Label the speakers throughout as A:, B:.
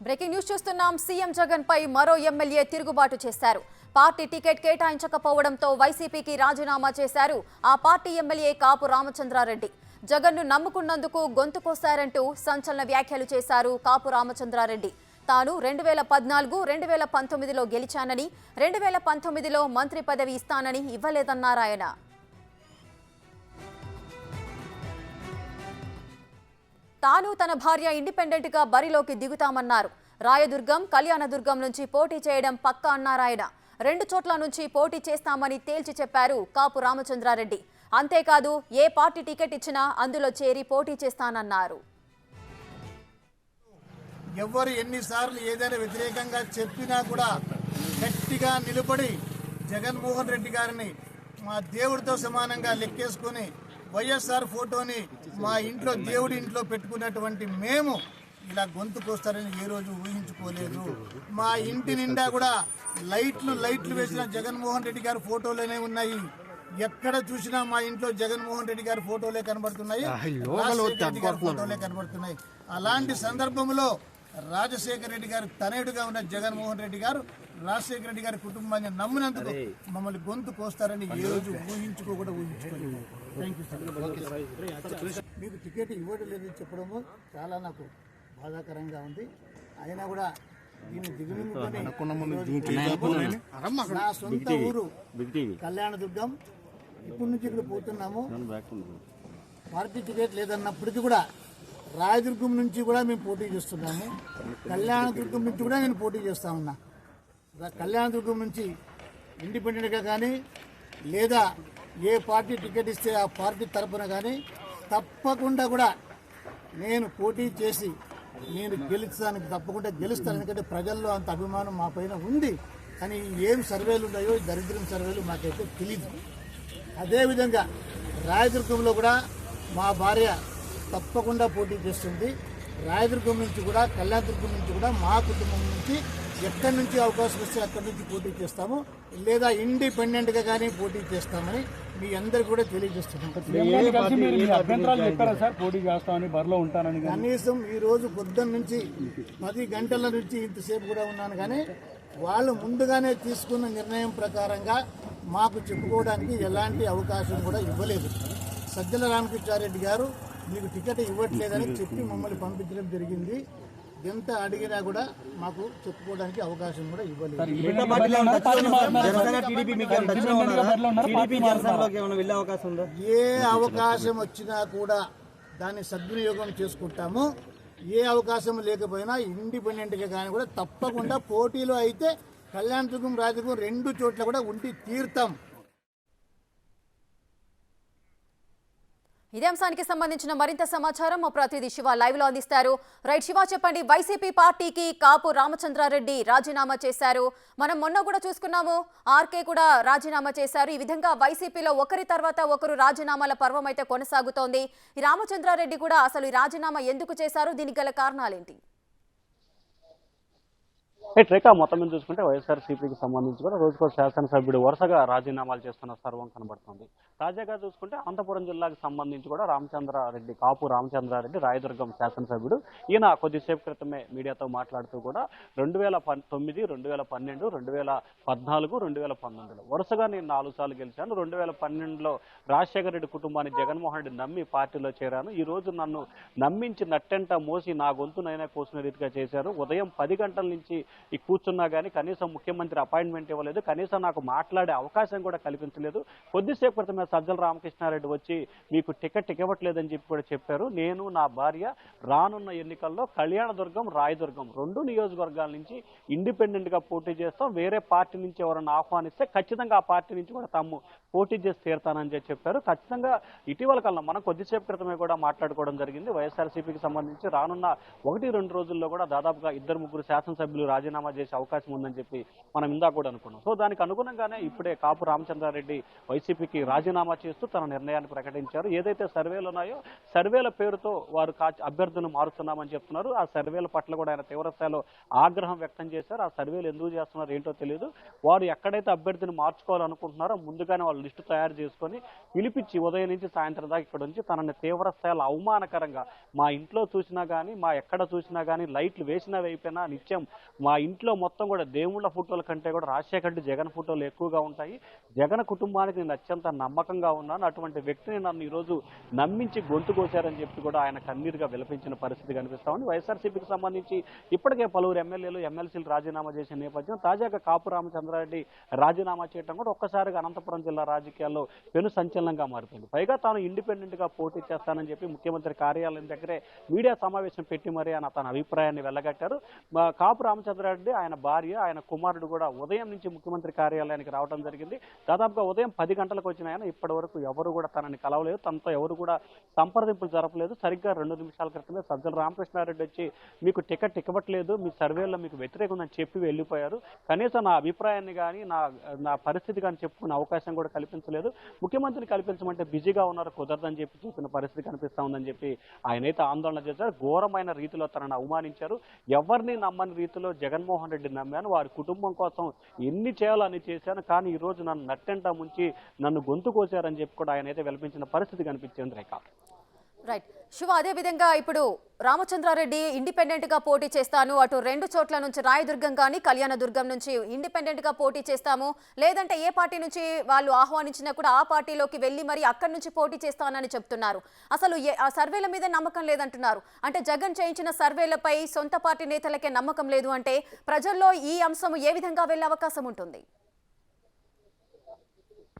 A: Breaking news చూస్తున్నాం. CM Jagan పై మరో MLA తిరుగుబాటు చేశారు. పార్టీ టికెట్ కేటాయించకపోవడంతో వైసీపీకి రాజీనామా చేశారు ఆ పార్టీ ఎమ్మెల్యే కాపు రామచంద్రారెడ్డి. జగన్ను నమ్ముకున్నందుకు గొంతు కోశారంటూ సంచలన వ్యాఖ్యలు చేశారు కాపు రామచంద్రారెడ్డి. తాను 2014, 2019లో గెలిచానని, 2019లో మంత్రి పదవి ఇస్తానని ఇవ్వలేదన్నారాయన. తాను తన భార్య ఇండిపెండెంట్ గా బరిలోకి దిగుతామన్నారు. రాయదుర్గం, కళ్యాణదుర్గం నుంచి పోటీ చేయడం పక్కా అన్నారాయన. 2 చోట్ల నుంచి పోటీ చేస్తామని తేల్చి చెప్పారు కాపు రామచంద్రారెడ్డి. అంతేకాదు ఏ పార్టీ టికెట్ ఇచ్చినా అందులో చేరి పోటీ చేస్తానన్నారు.
B: ఎవరు ఎన్నిసార్లు ఏదైనా వ్యతిరేకంగా చెప్పినా కూడా గట్టిగా నిలబడి జగన్మోహన్ రెడ్డి గారిని మా దేవుడితో సమానంగా లెక్కేసుకుని వైఎస్ఆర్ ఫోటోని మా ఇంట్లో దేవుడి ఇంట్లో పెట్టుకున్నటువంటి మేము ఇలా గొంతుకొస్తారని ఏ రోజు ఊహించుకోలేదు. మా ఇంటి నిండా కూడా లైట్లు వేసిన జగన్మోహన్ రెడ్డి గారి ఫోటోలోనే ఉన్నాయి. ఎక్కడ చూసినా మా ఇంట్లో జగన్మోహన్ రెడ్డి గారి ఫోటోలే కనబడుతున్నాయి, రాజశేఖర రెడ్డి గారి ఫోటోలే కనబడుతున్నాయి. అలాంటి సందర్భంలో రాజశేఖర రెడ్డి గారు తనయుడుగా ఉన్న జగన్మోహన్ రెడ్డి గారు రాజశేఖర రెడ్డి గారి కుటుంబాన్ని నమ్మినందుకు మమ్మల్ని గొంతు కోస్తారని ఏ రోజు ఊహించుకోలేదు. మీకు టికెట్ ఇవ్వడం లేదని చెప్పడము చాలా నాకు బాధాకరంగా ఉంది. అయినా కూడా దీన్ని దిగులుకొని నా సొంత ఊరు కళ్యాణదుర్గం, ఇప్పటి నుంచి ఇక్కడ పోతున్నాము. పార్టీ టికెట్ లేదన్నప్పటికీ కూడా రాయదుర్గం నుంచి కూడా మేము పోటీ చేస్తున్నాము. కళ్యాణదుర్గం నుంచి కూడా నేను పోటీ చేస్తా ఉన్నా. కళ్యాణదుర్గం నుంచి ఇండిపెండెంట్గా కానీ లేదా ఏ పార్టీ టికెట్ ఇస్తే ఆ పార్టీ తరఫున కానీ తప్పకుండా కూడా నేను పోటీ చేసి నేను తప్పకుండా గెలుస్తాను. ఎందుకంటే ప్రజల్లో అంత అభిమానం మా పైన ఉంది. కానీ ఏం సర్వేలు ఉన్నాయో దరిద్రం సర్వేలు మాకైతే తెలీదు. అదేవిధంగా రాయదుర్గంలో కూడా మా భార్య తప్పకుండా పోటీ చేస్తుంది. రాయదుర్గం నుంచి కూడా కళ్యాణదుర్గం నుంచి కూడా మా కుటుంబం నుంచి ఎక్కడి నుంచి అవకాశం వస్తే అక్కడి నుంచి పోటీ చేస్తాము, లేదా ఇండిపెండెంట్గా కానీ పోటీ చేస్తామని మీ అందరికి కూడా తెలియజేస్తున్నాం. కనీసం ఈ రోజు పొద్దున్న నుంచి 10 గంటల నుంచి ఇంతసేపు కూడా ఉన్నాను. కానీ వాళ్ళు ముందుగానే తీసుకున్న నిర్ణయం ప్రకారంగా మాకు చెప్పుకోవడానికి ఎలాంటి అవకాశం కూడా ఇవ్వలేదు. సజ్జల రామకృష్ణారెడ్డి గారు మీకు టికెట్ ఇవ్వట్లేదని చెప్పి మమ్మల్ని పంపించడం జరిగింది. ఎంత అడిగినా కూడా మాకు చెప్పుకోవడానికి అవకాశం కూడా ఇవ్వలేదు. ఏ అవకాశం వచ్చినా కూడా దాన్ని సద్వినియోగం చేసుకుంటాము. ఏ అవకాశం లేకపోయినా ఇండిపెండెంట్గా కానీ కూడా తప్పకుండా పోటీలో అయితే కళ్యాణదుర్గం, రాయదుర్గం 2 చోట్ల కూడా ఉండి తీరుతాం.
A: ఇదే అంశానికి సంబంధించిన మరింత సమాచారం మా ప్రతినిధి శివ లైవ్ లో అందిస్తారు. రైట్ శివ, చెప్పండి. వైసీపీ పార్టీకి కాపు రామచంద్రారెడ్డి రాజీనామా చేశారు. మనం మొన్న కూడా చూసుకున్నాము, ఆర్కే కూడా రాజీనామా చేశారు. ఈ విధంగా వైసీపీలో ఒకరి తర్వాత ఒకరు రాజీనామాల పర్వం అయితే కొనసాగుతోంది. ఈ రామచంద్రారెడ్డి కూడా అసలు ఈ రాజీనామా ఎందుకు చేశారు, దీనికి గల కారణాలేంటి?
C: రేఖ, మొత్తం మీద చూసుకుంటే వైఎస్ఆర్సీపీకి సంబంధించి కూడా రోజుకో శాసనసభ్యుడు వరుసగా రాజీనామాలు చేస్తున్న సర్వం కనబడుతుంది. తాజాగా చూసుకుంటే అనంతపురం జిల్లాకు సంబంధించి కూడా రామచంద్రారెడ్డి, కాపు రామచంద్రారెడ్డి రాయదుర్గం శాసనసభ్యుడు, ఈయన కొద్దిసేపు క్రితమే మీడియాతో మాట్లాడుతూ కూడా 2009, 2012, 2014, 2019లో వరుసగా నేను 4 సార్లు గెలిచాను. 2012లో రాజశేఖర రెడ్డి కుటుంబాన్ని జగన్మోహన్ రెడ్డి నమ్మి పార్టీలో చేరాను. ఈ రోజు నన్ను నమ్మించి నట్టెంట మోసి నా గొంతునైనా కోసిన రీతిగా చేశారు. ఉదయం 10 గంటల నుంచి ఈ కూర్చున్నా కానీ కనీసం ముఖ్యమంత్రి అపాయింట్మెంట్ ఇవ్వలేదు, కనీసం నాకు మాట్లాడే అవకాశం కూడా కల్పించలేదు. కొద్దిసేపు క్రితమే సజ్జల రామకృష్ణారెడ్డి వచ్చి మీకు టికెట్ ఇవ్వట్లేదని చెప్పి కూడా చెప్పారు. నేను నా భార్య రానున్న ఎన్నికల్లో కళ్యాణదుర్గం, రాయదుర్గం 2 నియోజకవర్గాల నుంచి ఇండిపెండెంట్ గా పోటీ చేస్తాం. వేరే పార్టీ నుంచి ఎవరైనా ఆహ్వానిస్తే ఖచ్చితంగా ఆ పార్టీ నుంచి కూడా తాము పోటీ చేసి తీరుతానని చెప్పారు. ఖచ్చితంగా ఇటీవల కాలంలో మనం కొద్దిసేపు క్రితమే కూడా మాట్లాడుకోవడం జరిగింది. వైఎస్ఆర్సీపీకి సంబంధించి రానున్న 1-2 రోజుల్లో కూడా దాదాపుగా 2-3 శాసనసభ్యులు రాజీనామా రాజీనామా చేసే అవకాశం ఉందని చెప్పి మనం ఇందాక కూడా అనుకున్నాం. సో దానికి అనుగుణంగానే ఇప్పుడే కాపు రామచంద్రారెడ్డి వైసీపీకి రాజీనామా చేస్తూ తన నిర్ణయాన్ని ప్రకటించారు. ఏదైతే సర్వేలు ఉన్నాయో సర్వేల పేరుతో వారు అభ్యర్థులను మారుతున్నామని చెప్తున్నారు. ఆ సర్వేల పట్ల కూడా ఆయన తీవ్రస్థాయిలో ఆగ్రహం వ్యక్తం చేశారు. ఆ సర్వేలు ఎందుకు చేస్తున్నారు ఏంటో తెలియదు. వారు ఎక్కడైతే అభ్యర్థిని మార్చుకోవాలనుకుంటున్నారో ముందుగానే వాళ్ళు లిస్టు తయారు చేసుకొని పిలిపించి ఉదయం నుంచి సాయంత్రం దాకా ఇక్కడ నుంచి తనని తీవ్ర స్థాయిలో అవమానకరంగా మా ఇంట్లో చూసినా కానీ మా ఎక్కడ చూసినా కానీ లైట్లు వేసినా వేయిపోయినా నిత్యం మా ఇంట్లో మొత్తం కూడా దేవుళ్ళ ఫోటోల కంటే కూడా రాజశేఖర్ రెడ్డి జగన్ ఫోటోలు ఎక్కువగా ఉంటాయి. జగన్ కుటుంబానికి నేను అత్యంత నమ్మకంగా ఉన్నాను. అటువంటి వ్యక్తిని నన్ను ఈరోజు నమ్మించి గొంతు కోశారని చెప్పి కూడా ఆయన కన్నీరుగా విలపించిన పరిస్థితి కనిపిస్తా ఉంది. వైఎస్ఆర్సీపీకి సంబంధించి ఇప్పటికే పలువురు ఎమ్మెల్యేలు ఎమ్మెల్సీలు రాజీనామా చేసిన నేపథ్యం తాజాగా కాపు రామచంద్రారెడ్డి రాజీనామా చేయడం కూడా ఒక్కసారిగా అనంతపురం జిల్లా రాజకీయాల్లో పెను సంచలనంగా మారిపోయింది. పైగా తాను ఇండిపెండెంట్ గా పోటీ చేస్తానని చెప్పి ముఖ్యమంత్రి కార్యాలయం దగ్గరే మీడియా సమావేశం పెట్టి మరీ ఆయన తన అభిప్రాయాన్ని వెళ్ళగట్టారు. కాపు రామచంద్రారెడ్డి ఆయన భార్య ఆయన కుమారుడు కూడా ఉదయం నుంచి ముఖ్యమంత్రి కార్యాలయానికి రావడం జరిగింది. దాదాపుగా ఉదయం 10 గంటలకు వచ్చిన ఆయన ఇప్పటి వరకు ఎవరు కూడా తనని కలవలేదు. తనతో ఎవరు కూడా సంప్రదింపులు జరపలేదు. సరిగ్గా 2 నిమిషాల క్రితమే సజ్జల రామకృష్ణారెడ్డి వచ్చి మీకు టికెట్ ఇవ్వట్లేదు, మీ సర్వేలో మీకు వ్యతిరేకం ఉందని చెప్పి వెళ్ళిపోయారు. కనీసం నా అభిప్రాయాన్ని కానీ నా పరిస్థితి కానీ చెప్పుకునే అవకాశం కూడా కల్పించలేదు. ముఖ్యమంత్రిని కల్పించమంటే బిజీగా ఉన్నారు, కుదరదని చెప్పి చెప్పిన పరిస్థితి కనిపిస్తా ఉందని చెప్పి ఆయనైతే ఆందోళన చేశారు. ఘోరమైన రీతిలో తనను అవమానించారు. ఎవరిని నమ్మని రీతిలో జగన్మోహన్ రెడ్డి నమ్మాను, వారి కుటుంబం కోసం ఎన్ని చేయాలో అన్ని చేశాను, కానీ ఈ రోజు నన్ను నట్టెంట ముంచి నన్ను గొంతు కోసారని చెప్పి కూడా ఆయన అయితే వెల్పించిన పరిస్థితి కనిపించింది. రేఖ
A: రైట్ శివ, అదే విధంగా ఇప్పుడు రామచంద్రారెడ్డి ఇండిపెండెంట్ గా పోటీ చేస్తాను, అటు 2 చోట్ల నుంచి రాయదుర్గం కానీ కళ్యాణదుర్గం నుంచి ఇండిపెండెంట్ గా పోటీ చేస్తాము, లేదంటే ఏ పార్టీ నుంచి వాళ్ళు ఆహ్వానించినా కూడా ఆ పార్టీలోకి వెళ్ళి మరి అక్కడి నుంచి పోటీ చేస్తానని చెప్తున్నారు. అసలు ఆ సర్వేల మీద నమ్మకం లేదంటున్నారు. అంటే జగన్ చేయించిన సర్వేలపై సొంత పార్టీ నేతలకే నమ్మకం లేదు అంటే ప్రజల్లో ఈ అంశం ఏ విధంగా వెళ్ళే అవకాశం ఉంటుంది?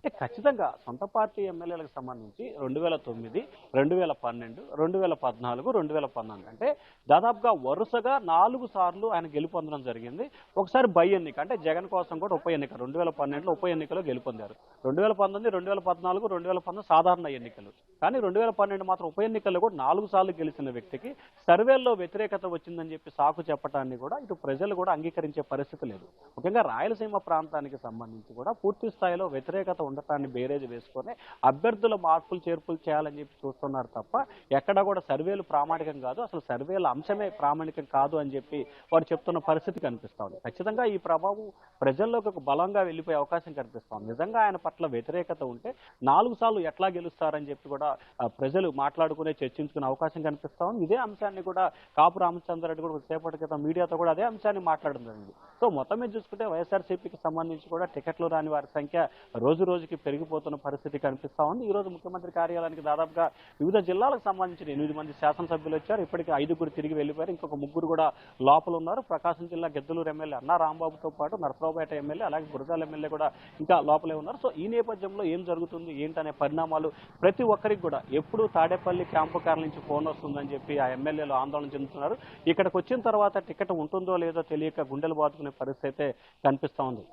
C: అంటే ఖచ్చితంగా సొంత పార్టీ ఎమ్మెల్యేలకు సంబంధించి 2009, 2012, 2014, 2019 అంటే దాదాపుగా వరుసగా 4 సార్లు ఆయన గెలుపొందడం జరిగింది. ఒకసారి బై ఎన్నిక అంటే జగన్ కోసం కూడా ఉప ఎన్నిక 2012లో ఉప ఎన్నికలో గెలుపొందారు. 2019, 2014, 2019 సాధారణ ఎన్నికలు. కానీ 2012 మాత్రం ఉప ఎన్నికల్లో కూడా 4 సార్లు గెలిచిన వ్యక్తికి సర్వేల్లో వ్యతిరేకత వచ్చిందని చెప్పి సాకు చెప్పడాన్ని కూడా ఇటు ప్రజలు కూడా అంగీకరించే పరిస్థితి లేదు. ముఖ్యంగా రాయలసీమ ప్రాంతానికి సంబంధించి కూడా పూర్తి స్థాయిలో వ్యతిరేకత ఉండటాన్ని బేరేజ్ వేసుకొని అభ్యర్థుల మార్పులు చేర్పులు చేయాలని చెప్పి చూస్తున్నారు తప్ప ఎక్కడా కూడా సర్వేలు ప్రామాణికం కాదు, అసలు సర్వేల అంశమే ప్రామాణికం కాదు అని చెప్పి వారు చెప్తున్న పరిస్థితి కనిపిస్తా ఉంది. ఖచ్చితంగా ఈ ప్రభావం ప్రజల్లోకి ఒక బలంగా వెళ్ళిపోయే అవకాశం కనిపిస్తా ఉంది. నిజంగా ఆయన పట్ల వ్యతిరేకత ఉంటే 4 సార్లు ఎట్లా గెలుస్తారని చెప్పి కూడా ప్రజలు మాట్లాడుకునే చర్చించుకునే అవకాశం కనిపిస్తా ఉంది. ఇదే అంశాన్ని కూడా కాపు రామచంద్రారెడ్డి కూడా సేపటి క్రితం మీడియాతో కూడా అదే అంశాన్ని మాట్లాడడం జరిగింది. సో మొత్తం మీద చూసుకుంటే వైఎస్ఆర్సీపీకి సంబంధించి కూడా టికెట్లు రాని వారి సంఖ్య రోజు రోజుకి పెరిగిపోతున్న పరిస్థితి కనిపిస్తా ఉంది. ఈ రోజు ముఖ్యమంత్రి కార్యాలయానికి దాదాపుగా వివిధ జిల్లాలకు సంబంధించిన 8 మంది శాసనసభ్యులు వచ్చారు. ఇప్పటికీ 5 తిరిగి వెళ్ళిపోయారు. ఇంకొక 3 కూడా లోపల ఉన్నారు. ప్రకాశం జిల్లా గిద్దలూరు ఎమ్మెల్యే అన్నా రాంబాబుతో పాటు నరసరావుపేట ఎమ్మెల్యే అలాగే గురజాల ఎమ్మెల్యే కూడా ఇంకా లోపలే ఉన్నారు. సో ఈ నేపథ్యంలో ఏం జరుగుతుంది ఏంటనే పరిణామాలు ప్రతి ఒక్కరికి కూడా ఎప్పుడు తాడేపల్లి క్యాంపు కార్ల నుంచి ఫోన్ వస్తుందని చెప్పి ఆ ఎమ్మెల్యేలు ఆందోళన చెందుతున్నారు. ఇక్కడికి వచ్చిన తర్వాత టికెట్ ఉంటుందో లేదో తెలియక గుండెలు బాదుకునే పరిస్థితి అయితే కనిపిస్తా ఉంది.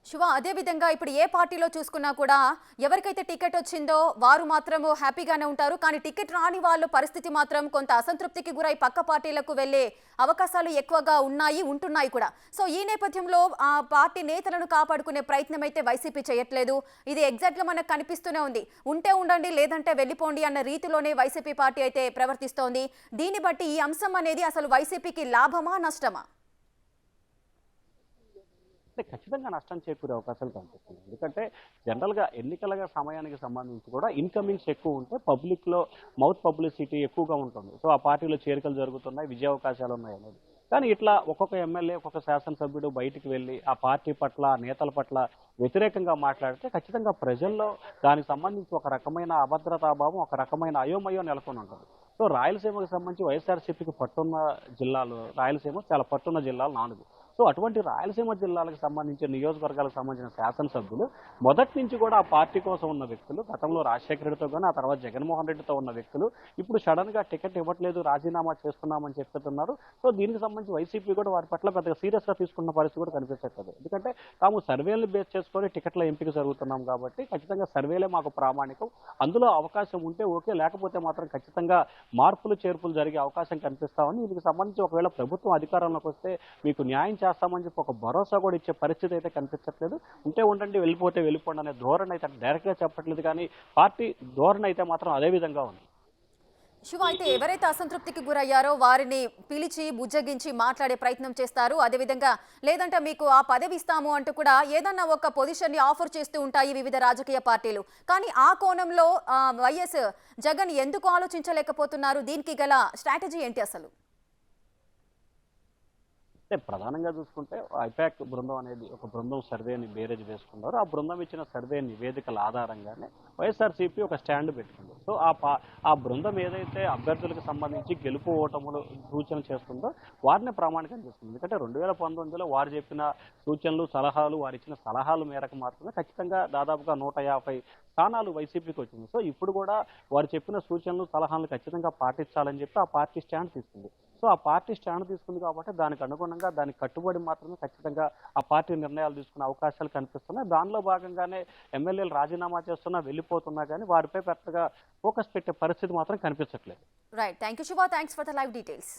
A: శివ, అదే విధంగా ఇప్పుడు ఏ పార్టీలో చూసుకున్నా కూడా ఎవరికైతే టికెట్ వచ్చిందో వారు మాత్రం హ్యాపీగానే ఉంటారు. కానీ టికెట్ రాని వాళ్ళ పరిస్థితి మాత్రం కొంత అసంతృప్తికి గురై పక్క పార్టీలకు వెళ్లే అవకాశాలు ఎక్కువగా ఉంటున్నాయి కూడా. సో ఈ నేపథ్యంలో ఆ పార్టీ నేతలను కాపాడుకునే ప్రయత్నం అయితే వైసీపీ చేయట్లేదు. ఇది ఎగ్జాక్ట్గా మనకు కనిపిస్తూనే ఉంది. ఉంటే ఉండండి లేదంటే వెళ్ళిపోండి అన్న రీతిలోనే వైసీపీ పార్టీ అయితే ప్రవర్తిస్తోంది. దీన్ని బట్టి ఈ అంశం అనేది అసలు వైసీపీకి లాభమా నష్టమా?
C: ఖచ్చితంగా నష్టం చేకూరే అవకాశాలు కనిపిస్తుంది. ఎందుకంటే జనరల్గా ఎన్నికల సమయానికి సంబంధించి కూడా ఇన్కమింగ్స్ ఎక్కువ ఉంటే పబ్లిక్లో మౌత్ పబ్లిసిటీ ఎక్కువగా ఉంటుంది. సో ఆ పార్టీలో చేరికలు జరుగుతున్నాయి, విజయ అవకాశాలు ఉన్నాయి అనేది. కానీ ఇట్లా ఒక్కొక్క ఎమ్మెల్యే ఒక్కొక్క శాసనసభ్యుడు బయటికి వెళ్ళి ఆ పార్టీ పట్ల నేతల పట్ల వ్యతిరేకంగా మాట్లాడితే ఖచ్చితంగా ప్రజల్లో దానికి సంబంధించి ఒక రకమైన అభద్రతాభావం, ఒక రకమైన అయోమయం నెలకొని ఉంటుంది. సో రాయలసీమకు సంబంధించి వైఎస్ఆర్సీపీకి పట్టున్న జిల్లాలు రాయలసీమ చాలా పట్టున్న జిల్లాలు 4. సో అటువంటి రాయలసీమ జిల్లాలకు సంబంధించిన నియోజకవర్గాలకు సంబంధించిన శాసనసభ్యులు మొదటి నుంచి కూడా ఆ పార్టీ కోసం ఉన్న వ్యక్తులు, గతంలో రాజశేఖర రెడ్డితో కానీ ఆ తర్వాత జగన్మోహన్ రెడ్డితో ఉన్న వ్యక్తులు ఇప్పుడు సడన్ గా టికెట్ ఇవ్వట్లేదు, రాజీనామా చేస్తున్నామని చెప్తున్నారు. సో దీనికి సంబంధించి వైసీపీ కూడా వారి పట్ల పెద్దగా సీరియస్ గా తీసుకున్న పరిస్థితి కూడా కనిపించట్లేదు. ఎందుకంటే తాము సర్వేలను బేస్ చేసుకొని టికెట్ల ఎంపిక జరుగుతున్నాం కాబట్టి ఖచ్చితంగా సర్వేలే మాకు ప్రామాణికం, అందులో అవకాశం ఉంటే ఓకే, లేకపోతే మాత్రం ఖచ్చితంగా మార్పులు చేర్పులు జరిగే అవకాశం కనిపిస్తామని, దీనికి సంబంధించి ఒకవేళ ప్రభుత్వం అధికారంలోకి వస్తే మీకు న్యాయం చేస్తామని చెప్పి ఒక భరోసా కూడా ఇచ్చే పరిస్థితి అయితే కనిపించట్లేదు. ఉంటే ఉండండి, వెళ్ళిపోతే వెళ్ళిపోండి అనే ధోరణి అయితే డైరెక్ట్ గా చెప్పట్లేదు, కానీ పార్టీ ధోరణి అయితే మాత్రం అదే విధంగా ఉంది.
A: శివ, అయితే ఎవరైతే అసంతృప్తికి గురయ్యారో వారిని పిలిచి బుజ్జగించి మాట్లాడే ప్రయత్నం చేస్తారు, అదేవిధంగా లేదంటే మీకు ఆ పదవి ఇస్తాము అంటూ కూడా ఏదన్నా ఒక పొజిషన్ ని ఆఫర్ చేస్తూ ఉంటాయి వివిధ రాజకీయ పార్టీలు. కానీ ఆ కోణంలో వైఎస్ జగన్ ఎందుకు ఆలోచించలేకపోతున్నారు? దీనికి గల స్ట్రాటజీ ఏంటి అసలు?
C: అంటే ప్రధానంగా చూసుకుంటే ఐపాక్ బృందం అనేది ఒక బృందం సర్వేని బేరేజ్ వేసుకున్నారు. ఆ బృందం ఇచ్చిన సర్వే నివేదికల ఆధారంగానే వైఎస్ఆర్సీపీ ఒక స్టాండ్ పెట్టింది. సో ఆ బృందం ఏదైతే అభ్యర్థులకు సంబంధించి గెలుపు ఓటములు సూచన చేస్తుందో వారిని ప్రామాణికం చేస్తుంది. ఎందుకంటే 2019లో వారు చెప్పిన సూచనలు, సలహాలు, వారు ఇచ్చిన సలహాల మేరకు మాత్రమే ఖచ్చితంగా దాదాపుగా 150 స్థానాలు వైసీపీకి వచ్చింది. సో ఇప్పుడు కూడా వారు చెప్పిన సూచనలు, సలహాలను ఖచ్చితంగా పాటించాలని చెప్పి ఆ పార్టీ స్టాండ్ తీసుకుంది. సో ఆ పార్టీ స్టాండ్ తీసుకుంది కాబట్టి దానికి అనుగుణంగా దానికి కట్టుబడి మాత్రమే ఖచ్చితంగా ఆ పార్టీ నిర్ణయాలు తీసుకునే అవకాశాలు కనిపిస్తున్నాయి. దానిలో భాగంగానే ఎమ్మెల్యేలు రాజీనామా చేస్తున్నా, వెళ్ళిపోతున్నా కానీ వారిపై పెద్దగా ఫోకస్ పెట్టే పరిస్థితి మాత్రం కనిపించట్లేదు.
A: Right, thank you Shiva, thanks for the live details.